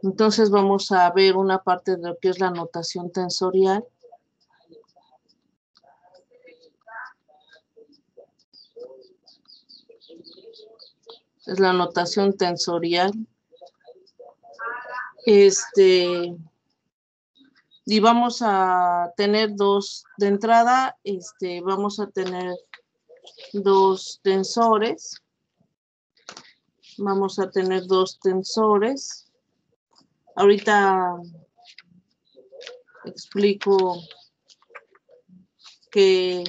Entonces vamos a ver una parte de lo que es la notación tensorial. Es la notación tensorial. Y vamos a tener dos, de entrada, vamos a tener dos tensores. Vamos a tener dos tensores. Ahorita explico que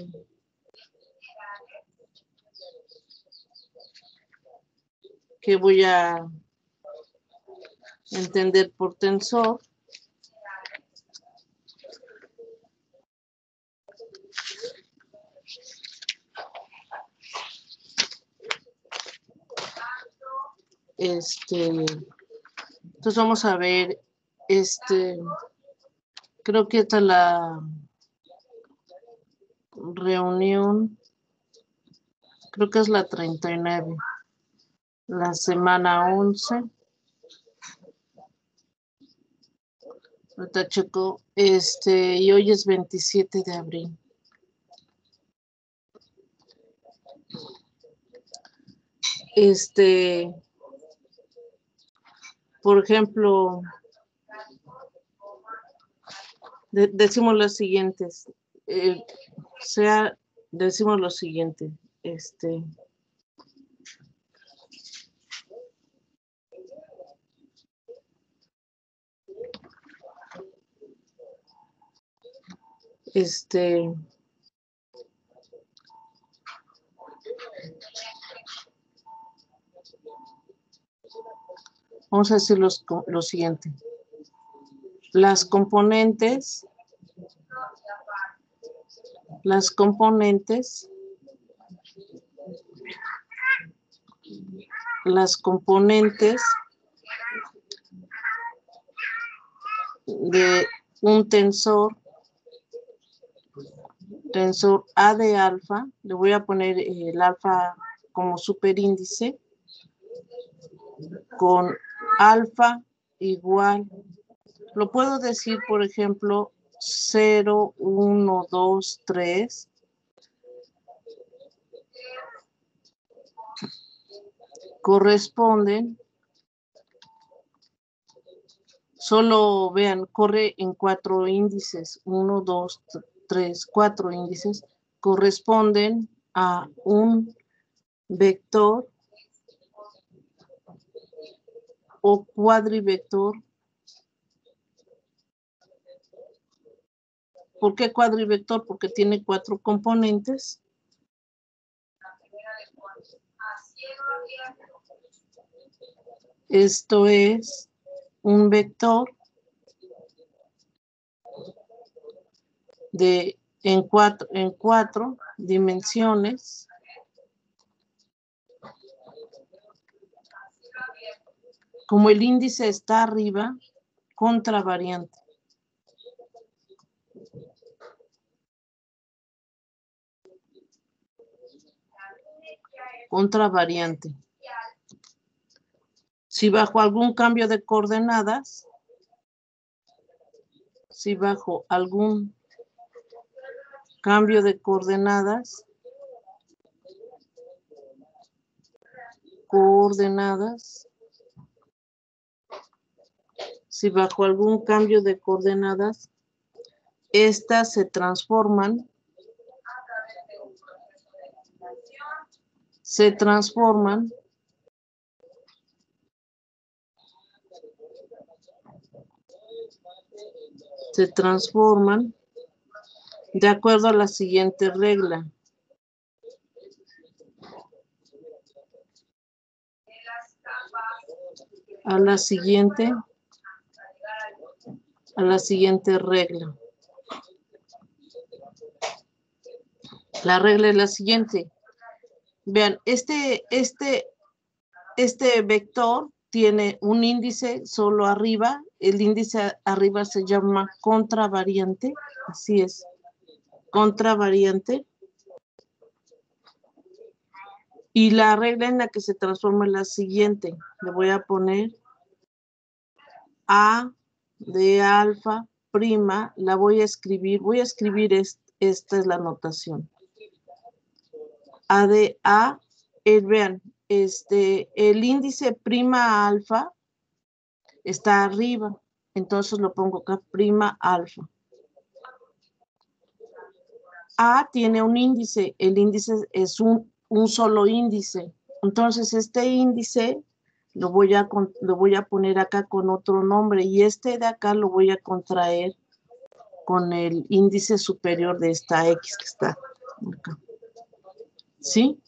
voy a entender por tensor. Entonces vamos a ver, creo que esta es la reunión, creo que es la 39, la semana 11. Ahorita checo, y hoy es 27 de abril. Por ejemplo, decimos las siguientes, decimos lo siguiente, vamos a decir lo siguiente. Las componentes de un tensor A de alfa, le voy a poner el alfa como superíndice, con alfa igual, lo puedo decir, por ejemplo, 0, 1, 2, 3. Corresponden, solo vean, corre en 4 índices, 1, 2, 3, 4 índices, corresponden a un vector o cuadrivector. ¿Por qué cuadrivector? Porque tiene 4 componentes. Esto es un vector en cuatro dimensiones. Como el índice está arriba, contravariante. Contravariante. Si bajo algún cambio de coordenadas, estas se transforman de acuerdo a la siguiente regla. A la siguiente regla. La regla es la siguiente. Vean, este vector tiene un índice solo arriba. El índice arriba se llama contravariante. Así es. Contravariante. Y la regla en la que se transforma es la siguiente. Le voy a poner A de alfa prima, la voy a escribir, esta es la notación. A de A, vean, el índice prima alfa está arriba, entonces lo pongo acá, prima alfa. A tiene un índice, el índice es un solo índice, entonces este índice lo voy a poner acá con otro nombre y este de acá lo voy a contraer con el índice superior de esta X que está acá. ¿Sí?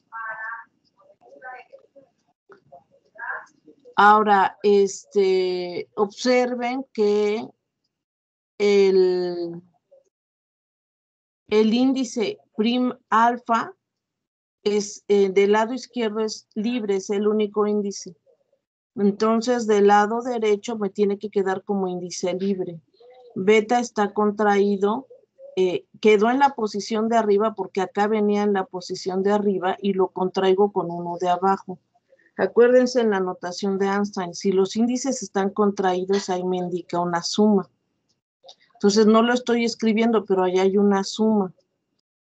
Ahora, observen que el índice prim alfa es del lado izquierdo es libre, es el único índice. Entonces, del lado derecho me tiene que quedar como índice libre. Beta está contraído, quedó en la posición de arriba porque acá venía en la posición de arriba y lo contraigo con uno de abajo. Acuérdense en la notación de Einstein, si los índices están contraídos, ahí me indica una suma. Entonces no lo estoy escribiendo, pero ahí hay una suma.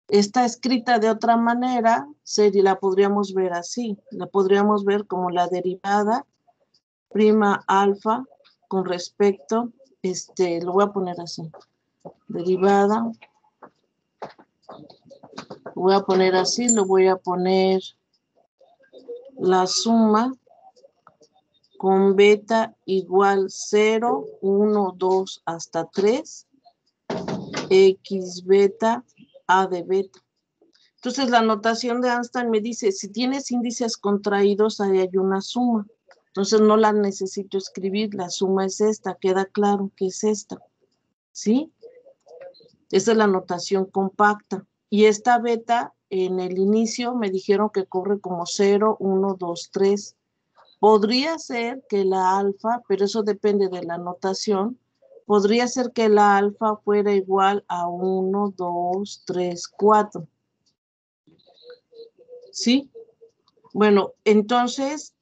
Está escrita de otra manera, la podríamos ver así. La podríamos ver como la derivada prima alfa con respecto, lo voy a poner así. Derivada, lo voy a poner así, lo voy a poner la suma con beta igual 0, 1, 2 hasta 3, x beta, a de beta. Entonces la notación de Einstein me dice, si tienes índices contraídos, ahí hay una suma. Entonces no la necesito escribir, la suma es esta, queda claro que es esta. ¿Sí? Esa es la notación compacta. Y esta beta, en el inicio me dijeron que corre como 0, 1, 2, 3. Podría ser que la alfa, pero eso depende de la notación, podría ser que la alfa fuera igual a 1, 2, 3, 4. ¿Sí? Bueno, entonces,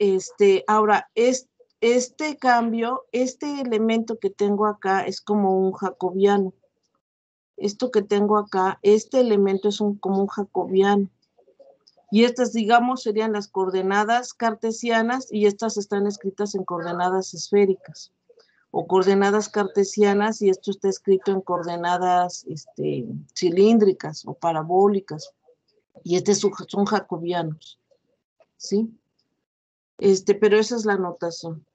ahora, este cambio, este elemento que tengo acá es como un jacobiano. Esto que tengo acá, este elemento es como un jacobiano. Y estas, digamos, serían las coordenadas cartesianas y estas están escritas en coordenadas esféricas o coordenadas cartesianas y esto está escrito en coordenadas cilíndricas o parabólicas. Y son jacobianos. ¿Sí? Pero esa es la notación.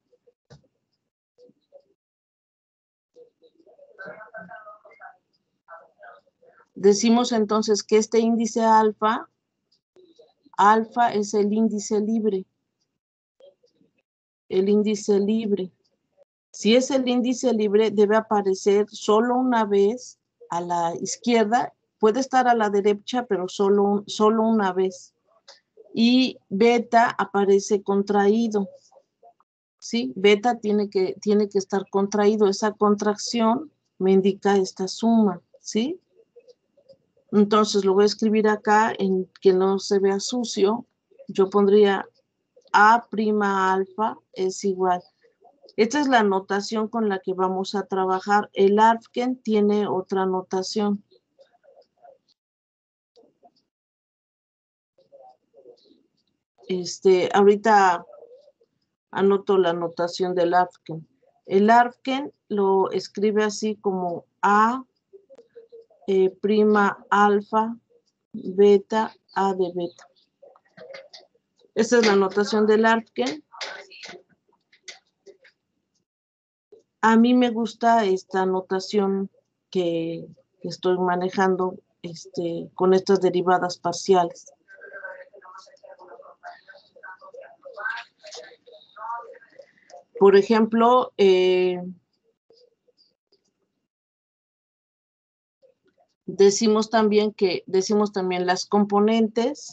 Decimos entonces que este índice alfa es el índice libre. El índice libre. Si es el índice libre, debe aparecer solo una vez a la izquierda. Puede estar a la derecha, pero solo una vez. Y beta aparece contraído. ¿Sí? Beta tiene que estar contraído. Esa contracción me indica esta suma. ¿Sí? Entonces lo voy a escribir acá en que no se vea sucio. Yo pondría A' alfa es igual. Esta es la notación con la que vamos a trabajar. El Arfken tiene otra notación. Ahorita anoto la notación del Arfken. El Arfken lo escribe así como A' alfa beta A de beta. Esta es la notación del Arfken. A mí me gusta esta notación que estoy manejando con estas derivadas parciales. Por ejemplo, decimos también las componentes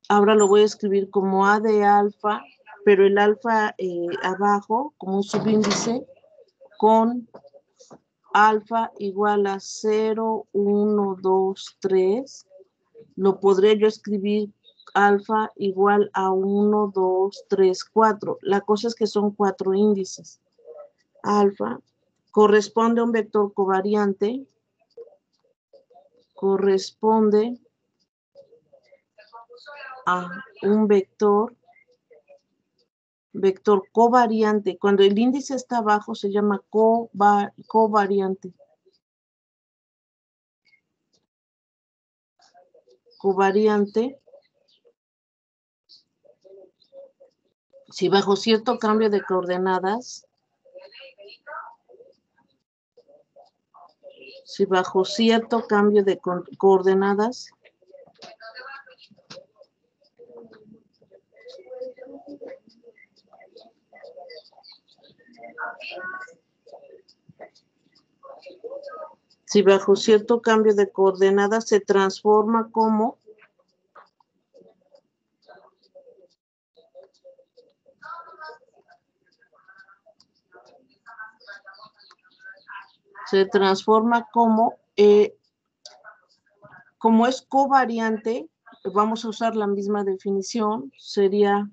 ahora lo voy a escribir como A de alfa, pero el alfa abajo, como un subíndice, con alfa igual a 0, 1, 2, 3. Lo podré yo escribir alfa igual a 1, 2, 3, 4. La cosa es que son 4 índices. Alfa corresponde a un vector covariante, corresponde a un vector covariante. Cuando el índice está abajo se llama covariante. Covariante. Si bajo cierto cambio de coordenadas, se transforma como como es covariante, vamos a usar la misma definición, sería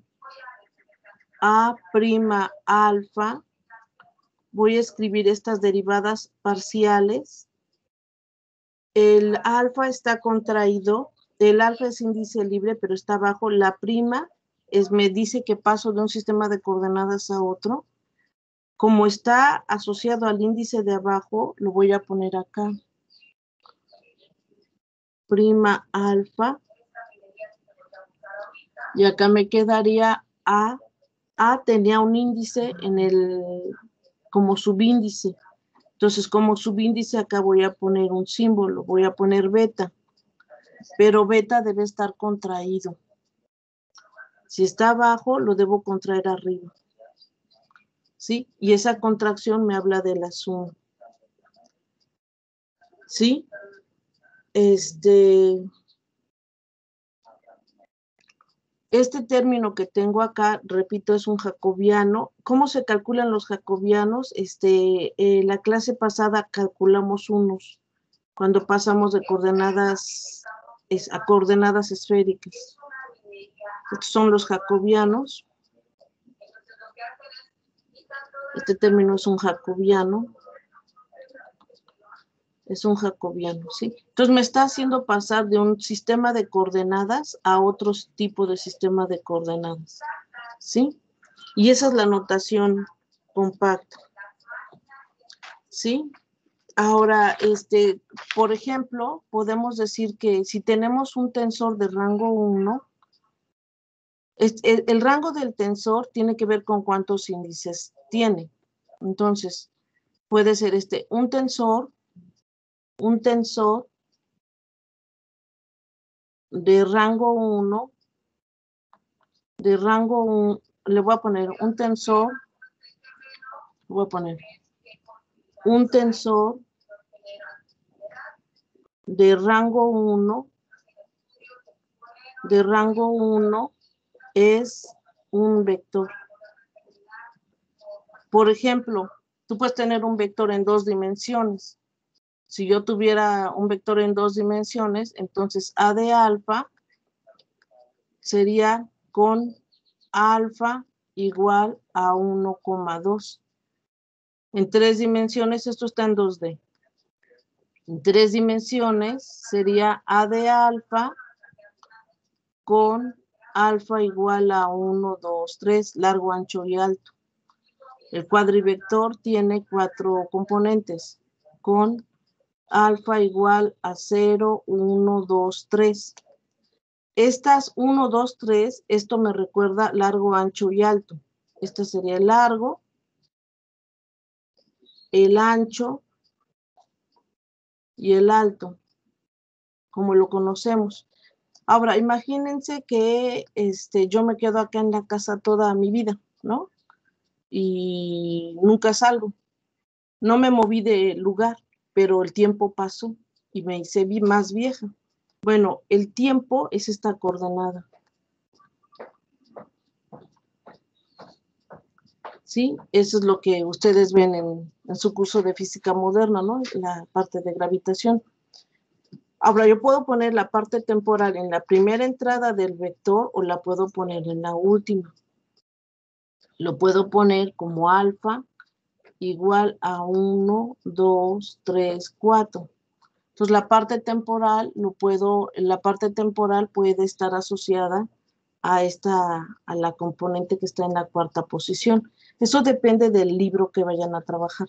A' alfa. Voy a escribir estas derivadas parciales. El alfa está contraído, el alfa es índice libre, pero está abajo. La prima me dice que paso de un sistema de coordenadas a otro. Como está asociado al índice de abajo, lo voy a poner acá. Prima alfa. Y acá me quedaría A. A tenía un índice como subíndice. Entonces, como subíndice, acá voy a poner un símbolo, voy a poner beta. Pero beta debe estar contraído. Si está abajo, lo debo contraer arriba. ¿Sí? Y esa contracción me habla de la suma. ¿Sí? Este término que tengo acá, repito, es un jacobiano. ¿Cómo se calculan los jacobianos? La clase pasada calculamos unos cuando pasamos de coordenadas a coordenadas esféricas. Estos son los jacobianos. Este término es un jacobiano. Es un jacobiano, ¿sí? Entonces me está haciendo pasar de un sistema de coordenadas a otro tipo de sistema de coordenadas, ¿sí? Y esa es la notación compacta, ¿sí? Ahora, por ejemplo, podemos decir que si tenemos un tensor de rango 1, el rango del tensor tiene que ver con cuántos índices tiene. Entonces, puede ser un tensor de rango 1, le voy a poner un tensor de rango 1 es un vector. Por ejemplo, tú puedes tener un vector en 2 dimensiones. Si yo tuviera un vector en 2 dimensiones, entonces A de alfa sería con alfa igual a 1,2. En 3 dimensiones, esto está en 2D. En 3 dimensiones sería A de alfa con alfa igual a 1, 2, 3, largo, ancho y alto. El cuadrivector tiene 4 componentes con alfa igual a 0, 1, 2, 3. Estas 1, 2, 3, esto me recuerda largo, ancho y alto. Este sería el largo, el ancho y el alto, como lo conocemos. Ahora, imagínense que yo me quedo acá en la casa toda mi vida, ¿no? Y nunca salgo. No me moví de lugar, pero el tiempo pasó y me hice más vieja. Bueno, el tiempo es esta coordenada. ¿Sí? Eso es lo que ustedes ven en su curso de física moderna, ¿no? La parte de gravitación. Ahora, yo puedo poner la parte temporal en la primera entrada del vector o la puedo poner en la última. Lo puedo poner como alfa igual a 1, 2, 3, 4. Entonces, la parte temporal puede estar asociada a la componente que está en la cuarta posición. Eso depende del libro que vayan a trabajar.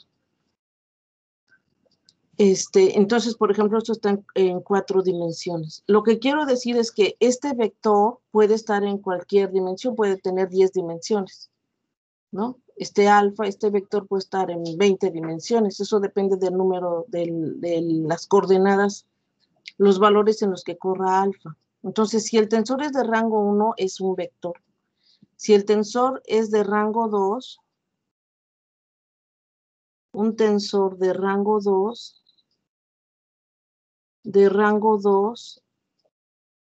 Entonces, por ejemplo, esto está en 4 dimensiones. Lo que quiero decir es que este vector puede estar en cualquier dimensión, puede tener 10 dimensiones, ¿no? Este vector puede estar en 20 dimensiones. Eso depende del número de las coordenadas, los valores en los que corra alfa. Entonces, si el tensor es de rango 1, es un vector. Si el tensor es de rango 2, un tensor de rango 2,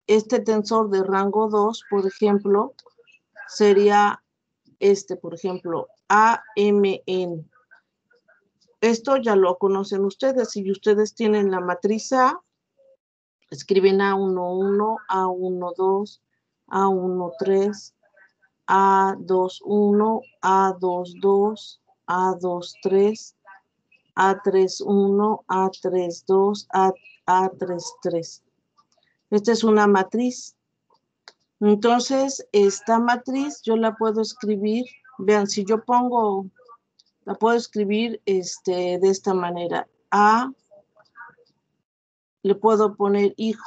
este tensor de rango 2, por ejemplo, sería por ejemplo, AMN. Esto ya lo conocen ustedes. Si ustedes tienen la matriz A, escriben A11, A12, A13, A21, A22, A23, A31, A32, A33. Esta es una matriz. Entonces, esta matriz yo la puedo escribir, vean, si yo pongo, la puedo escribir de esta manera. A, le puedo poner IJ,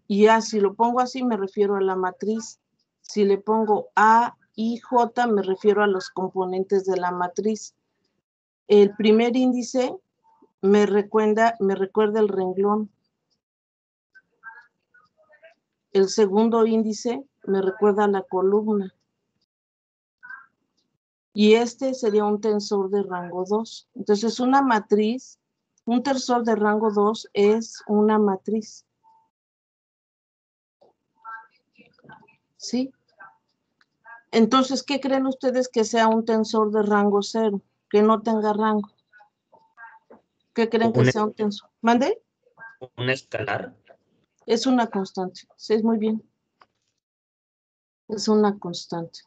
y A, si lo pongo así, me refiero a la matriz. Si le pongo A, IJ, me refiero a los componentes de la matriz. El primer índice me recuerda el renglón. El segundo índice me recuerda la columna. Y sería un tensor de rango 2. Entonces, una matriz, un tensor de rango 2 es una matriz. ¿Sí? Entonces, ¿qué creen ustedes que sea un tensor de rango 0? Que no tenga rango. ¿Qué creen que sea un tensor? ¿Mande? ¿Un escalar? Es una constante. Sí, es muy bien. Es una constante.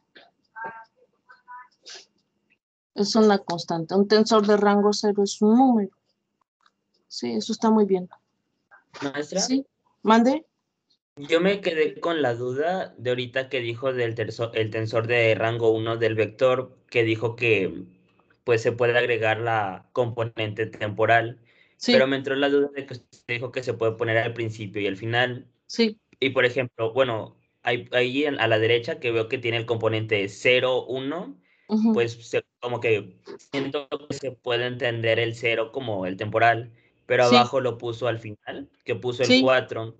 Es una constante. Un tensor de rango 0 es un número. Sí, eso está muy bien. ¿Maestra? Sí. ¿Mande? Yo me quedé con la duda de ahorita que dijo el tensor de rango 1 del vector, que dijo que pues se puede agregar la componente temporal, pero Sí, me entró la duda de que usted dijo que se puede poner al principio y al final. sí. Y por ejemplo, bueno, ahí a la derecha que veo que tiene el componente 0, 1, Uh-huh. pues como que siento que se puede entender el 0 como el temporal, pero Sí, abajo lo puso al final, que puso el sí, 4.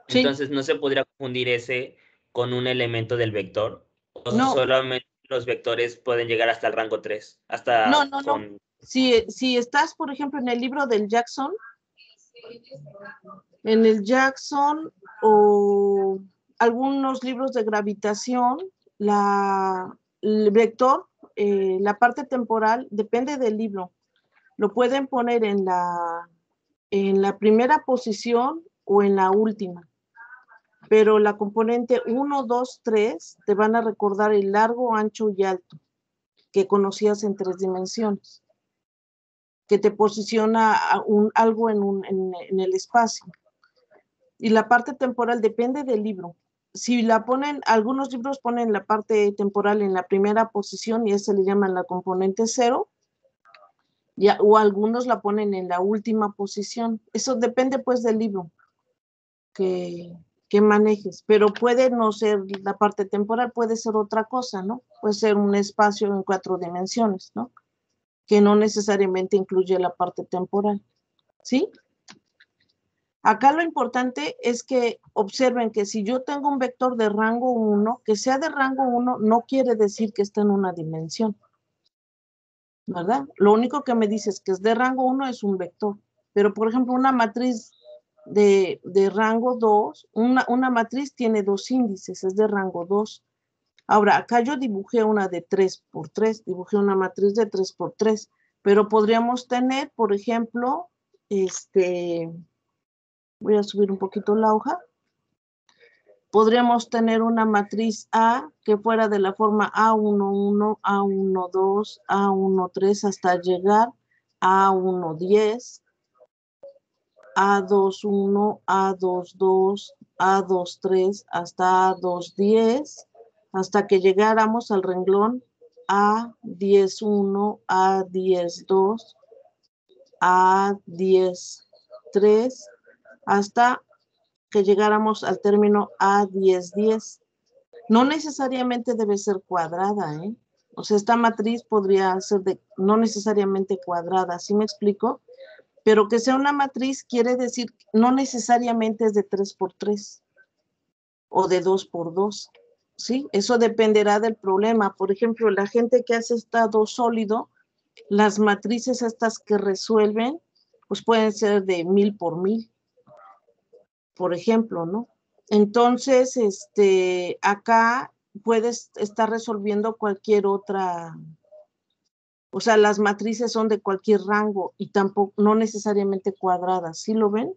sí. Entonces, ¿no se podría confundir ese con un elemento del vector? ¿O No, solamente los vectores pueden llegar hasta el rango 3? no, Hasta no, no. con... Si estás, por ejemplo, en el libro del Jackson, o algunos libros de gravitación, el vector, la parte temporal, depende del libro. Lo pueden poner en la primera posición o en la última. Pero la componente 1, 2, 3 te van a recordar el largo, ancho y alto que conocías en 3 dimensiones, que te posiciona algo en el espacio. Y la parte temporal depende del libro. Si la ponen, algunos libros ponen la parte temporal en la primera posición y ese le llaman la componente 0, o algunos la ponen en la última posición. Eso depende pues del libro que manejes, pero puede no ser la parte temporal, puede ser otra cosa, ¿no? Puede ser un espacio en 4 dimensiones, ¿no? Que no necesariamente incluye la parte temporal, ¿sí? Acá lo importante es que observen que si yo tengo un vector de rango 1, que sea de rango 1 no quiere decir que esté en una dimensión, ¿verdad? Lo único que me dice es que es de rango 1 es un vector, pero por ejemplo una matriz de rango 2, una matriz tiene 2 índices, es de rango 2. Ahora, acá yo dibujé una de 3 por 3, dibujé una matriz de 3 por 3, pero podríamos tener, por ejemplo, voy a subir un poquito la hoja. Podríamos tener una matriz A que fuera de la forma A11, A12, A13 hasta llegar a A110, A21, A22, A23 hasta A210, hasta que llegáramos al renglón A11, A12, A13, hasta que llegáramos al término A1010. No necesariamente debe ser cuadrada, ¿eh? O sea, esta matriz podría ser no necesariamente cuadrada, ¿sí me explico? Pero que sea una matriz quiere decir, no necesariamente es de 3 por 3 o de 2 por 2, ¿sí? Eso dependerá del problema. Por ejemplo, la gente que hace estado sólido, las matrices estas que resuelven, pues pueden ser de 1000 por 1000, por ejemplo, ¿no? Entonces, acá puedes estar resolviendo cualquier otra, o sea, las matrices son de cualquier rango y tampoco, no necesariamente cuadradas, ¿sí lo ven?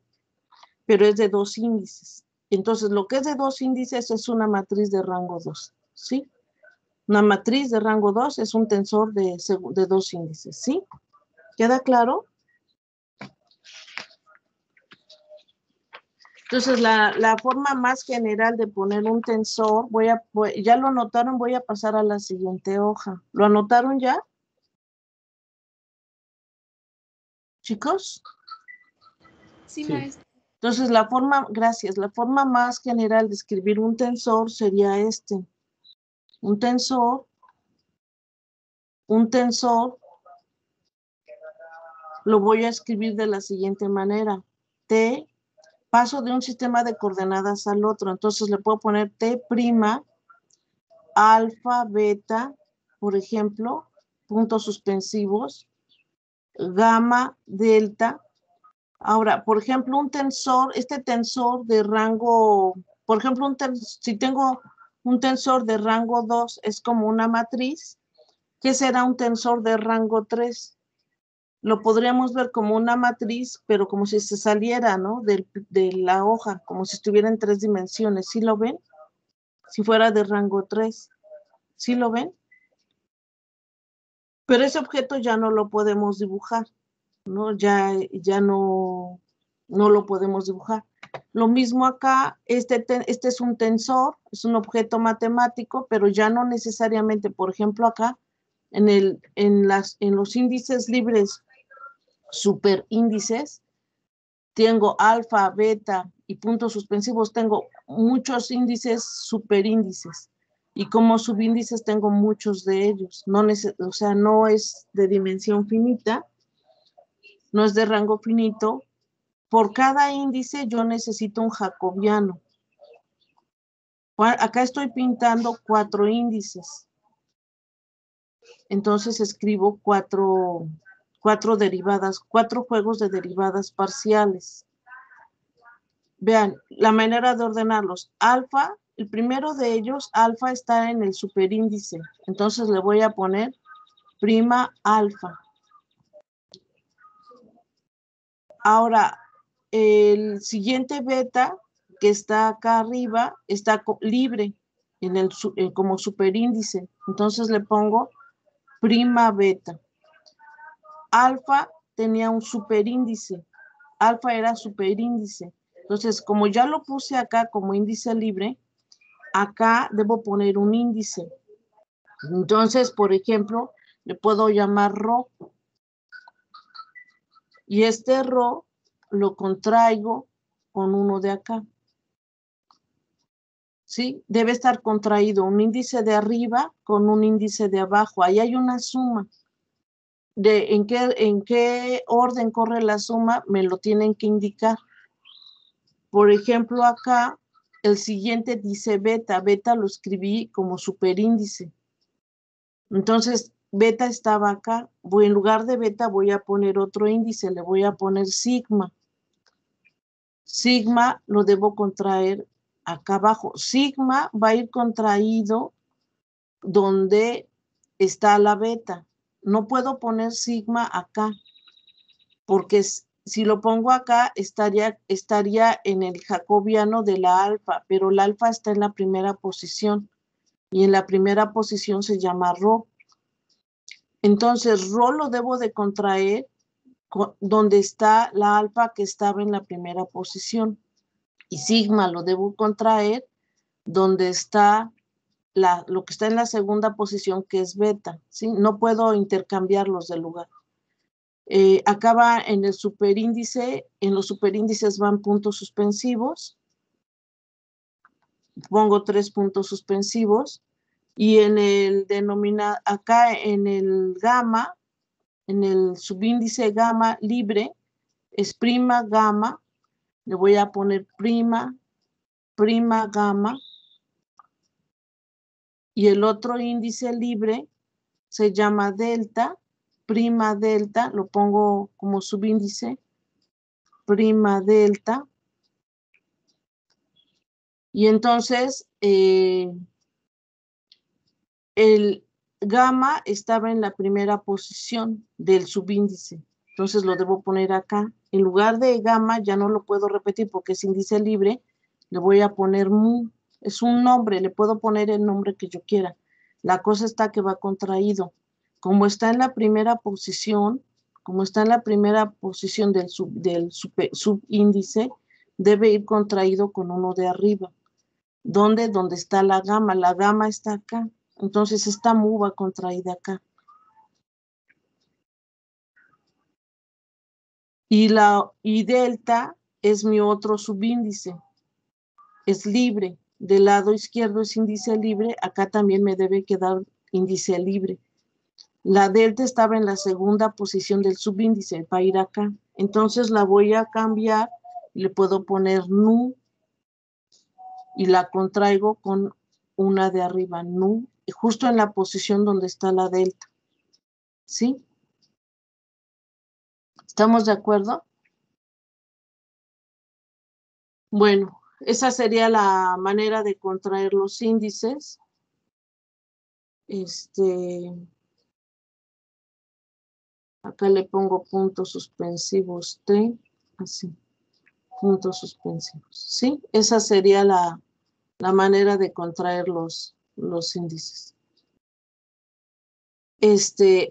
Pero es de 2 índices. Entonces, lo que es de 2 índices es una matriz de rango 2, ¿sí? Una matriz de rango 2 es un tensor de 2 índices, ¿sí? ¿Queda claro? Entonces, la forma más general de poner un tensor, ya lo anotaron, voy a pasar a la siguiente hoja. ¿Lo anotaron ya? ¿Chicos? Sí, maestra. Entonces, gracias, la forma más general de escribir un tensor sería este. Un tensor lo voy a escribir de la siguiente manera. Paso de un sistema de coordenadas al otro, entonces le puedo poner T', alfa, beta, por ejemplo, puntos suspensivos, gamma, delta. Ahora, por ejemplo, un tensor, este tensor de rango, por ejemplo, si tengo un tensor de rango 2, es como una matriz. ¿Qué será un tensor de rango 3? Lo podríamos ver como una matriz, pero como si se saliera, ¿no? De la hoja, como si estuviera en 3 dimensiones. ¿Sí lo ven? Si fuera de rango 3. ¿Sí lo ven? Pero ese objeto ya no lo podemos dibujar, ¿no? Ya no lo podemos dibujar. Lo mismo acá, este es un tensor, es un objeto matemático, pero ya no necesariamente, por ejemplo, acá, en los índices libres superíndices, tengo alfa, beta y puntos suspensivos, tengo muchos índices superíndices. Y como subíndices tengo muchos de ellos. O sea, no es de dimensión finita, no es de rango finito. Por cada índice yo necesito un jacobiano. Acá estoy pintando 4 índices. Entonces escribo 4 derivadas, 4 juegos de derivadas parciales. Vean, la manera de ordenarlos. Alfa, el primero de ellos, alfa está en el superíndice. Entonces le voy a poner prima alfa. Ahora, el siguiente beta, que está acá arriba, está libre como superíndice. Entonces le pongo prima beta. Alfa tenía un superíndice. Alfa era superíndice. Entonces, como ya lo puse acá como índice libre, acá debo poner un índice. Entonces, por ejemplo, le puedo llamar ρ. Y este ρ lo contraigo con uno de acá. ¿Sí? Debe estar contraído un índice de arriba con un índice de abajo. Ahí hay una suma. ¿En qué orden corre la suma? Me lo tienen que indicar. Por ejemplo, acá el siguiente dice beta. Beta lo escribí como superíndice. Entonces, beta estaba acá. En lugar de beta voy a poner otro índice. Le voy a poner sigma. Sigma lo debo contraer acá abajo. Sigma va a ir contraído donde está la beta. No puedo poner sigma acá, porque si lo pongo acá, estaría en el jacobiano de la alfa, pero la alfa está en la primera posición, y en la primera posición se llama rho. Entonces, rho lo debo de contraer donde está la alfa que estaba en la primera posición, y sigma lo debo contraer donde está lo que está en la segunda posición, que es beta, ¿sí? No puedo intercambiarlos de lugar. Acaba en el superíndice, en los superíndices van puntos suspensivos, pongo 3 puntos suspensivos, y en el denominador, acá en el gamma, en el subíndice gamma libre, es prima gamma, le voy a poner prima gamma, y el otro índice libre se llama delta, prima delta, lo pongo como subíndice, prima delta, y entonces el gamma estaba en la primera posición del subíndice, entonces lo debo poner acá. En lugar de gamma ya no lo puedo repetir porque es índice libre, le voy a poner mu, es un nombre, le puedo poner el nombre que yo quiera. La cosa está que va contraído. Como está en la primera posición, del subíndice, debe ir contraído con uno de arriba. ¿Dónde? Donde está la gamma. La gamma está acá. Entonces esta mu va contraída acá. Y delta es mi otro subíndice. Es libre. Del lado izquierdo es índice libre. Acá también me debe quedar índice libre. La delta estaba en la segunda posición del subíndice. Va a ir acá. Entonces la voy a cambiar. Le puedo poner nu. Y la contraigo con una de arriba. Nu. Justo en la posición donde está la delta. ¿Sí? ¿Estamos de acuerdo? Bueno, esa sería la manera de contraer los índices. Acá le pongo puntos suspensivos T, así, puntos suspensivos. ¿Sí? Esa sería la manera de contraer los índices.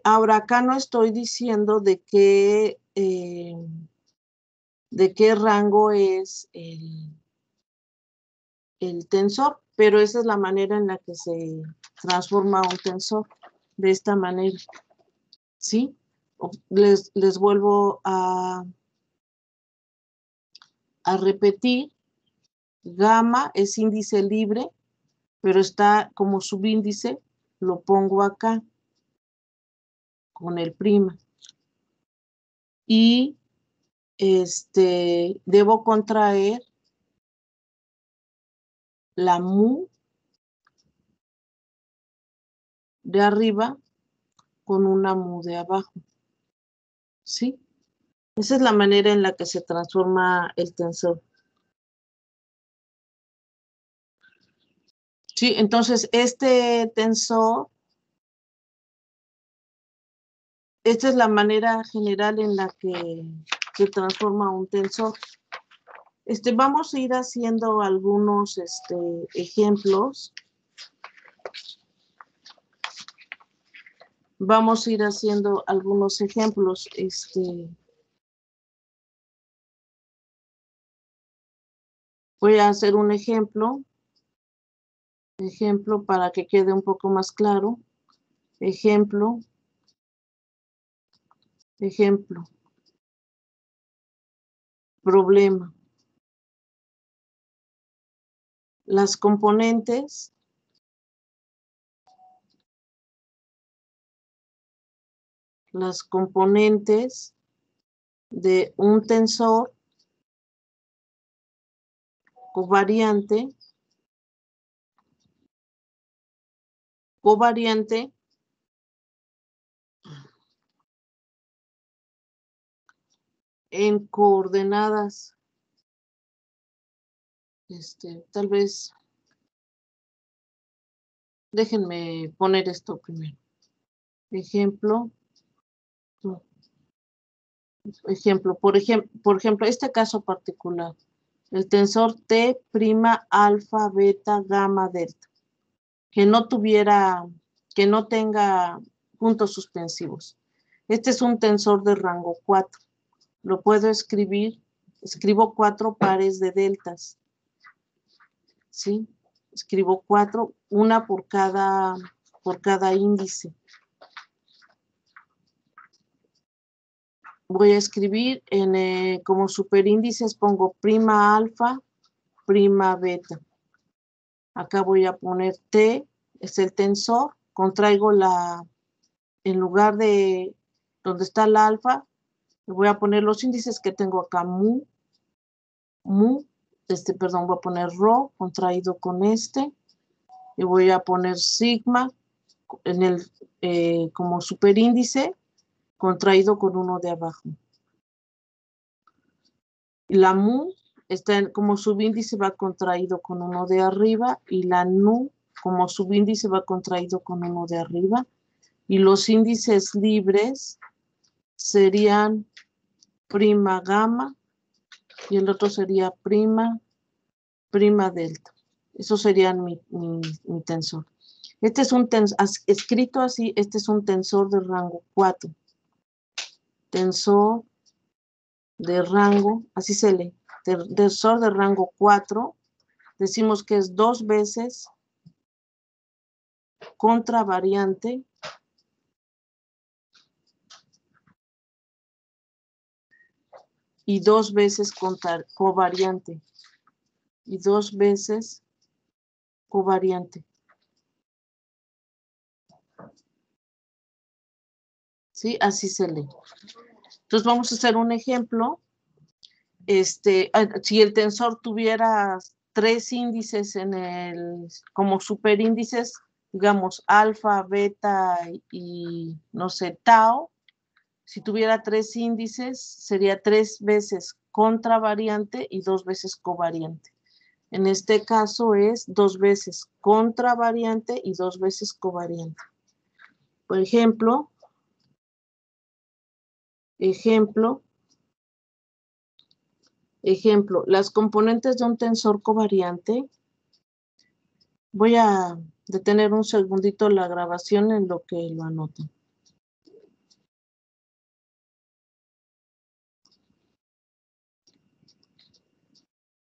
Ahora acá no estoy diciendo de qué rango es el tensor, pero esa es la manera en la que se transforma un tensor, de esta manera. ¿Sí? Les vuelvo a repetir. Gamma es índice libre, pero está como subíndice, lo pongo acá con el prima. Y debo contraer la mu de arriba con una mu de abajo. ¿Sí? Esa es la manera en la que se transforma el tensor. Sí, entonces este tensor, esta es la manera general en la que se transforma un tensor. Vamos a ir haciendo algunos ejemplos. Vamos a ir haciendo algunos ejemplos. Voy a hacer un ejemplo. Ejemplo para que quede un poco más claro. Ejemplo. Ejemplo. Problema. Las componentes de un tensor covariante en coordenadas, tal vez déjenme poner esto primero. Ejemplo, por ejemplo, este caso particular, el tensor T' alfa, beta, gamma, delta, que no tenga puntos suspensivos. Este es un tensor de rango 4. Lo puedo escribir, escribo 4 pares de deltas. ¿Sí? Escribo 4, una por cada índice. Voy a escribir como superíndices, pongo prima alfa, prima beta. Acá voy a poner T, es el tensor, contraigo en lugar de donde está el alfa, le voy a poner los índices que tengo acá, voy a poner rho, contraído con y voy a poner sigma como superíndice, contraído con uno de abajo. La mu como subíndice va contraído con uno de arriba y la nu como subíndice va contraído con uno de arriba. Y los índices libres serían prima gamma y el otro sería prima delta. Eso serían mi tensor. Este es un tensor, escrito así, este es un tensor de rango 4. Tensor de rango, así se lee, tensor de rango 4, decimos que es 2 veces contravariante y 2 veces covariante. Y 2 veces covariante. ¿Sí? Así se lee. Entonces vamos a hacer un ejemplo. Si el tensor tuviera 3 índices como superíndices, digamos alfa, beta y no sé, tau, si tuviera 3 índices, sería 3 veces contravariante y 2 veces covariante. En este caso es 2 veces contravariante y 2 veces covariante. Por ejemplo, las componentes de un tensor covariante. Voy a detener un segundito la grabación en lo que lo anoto.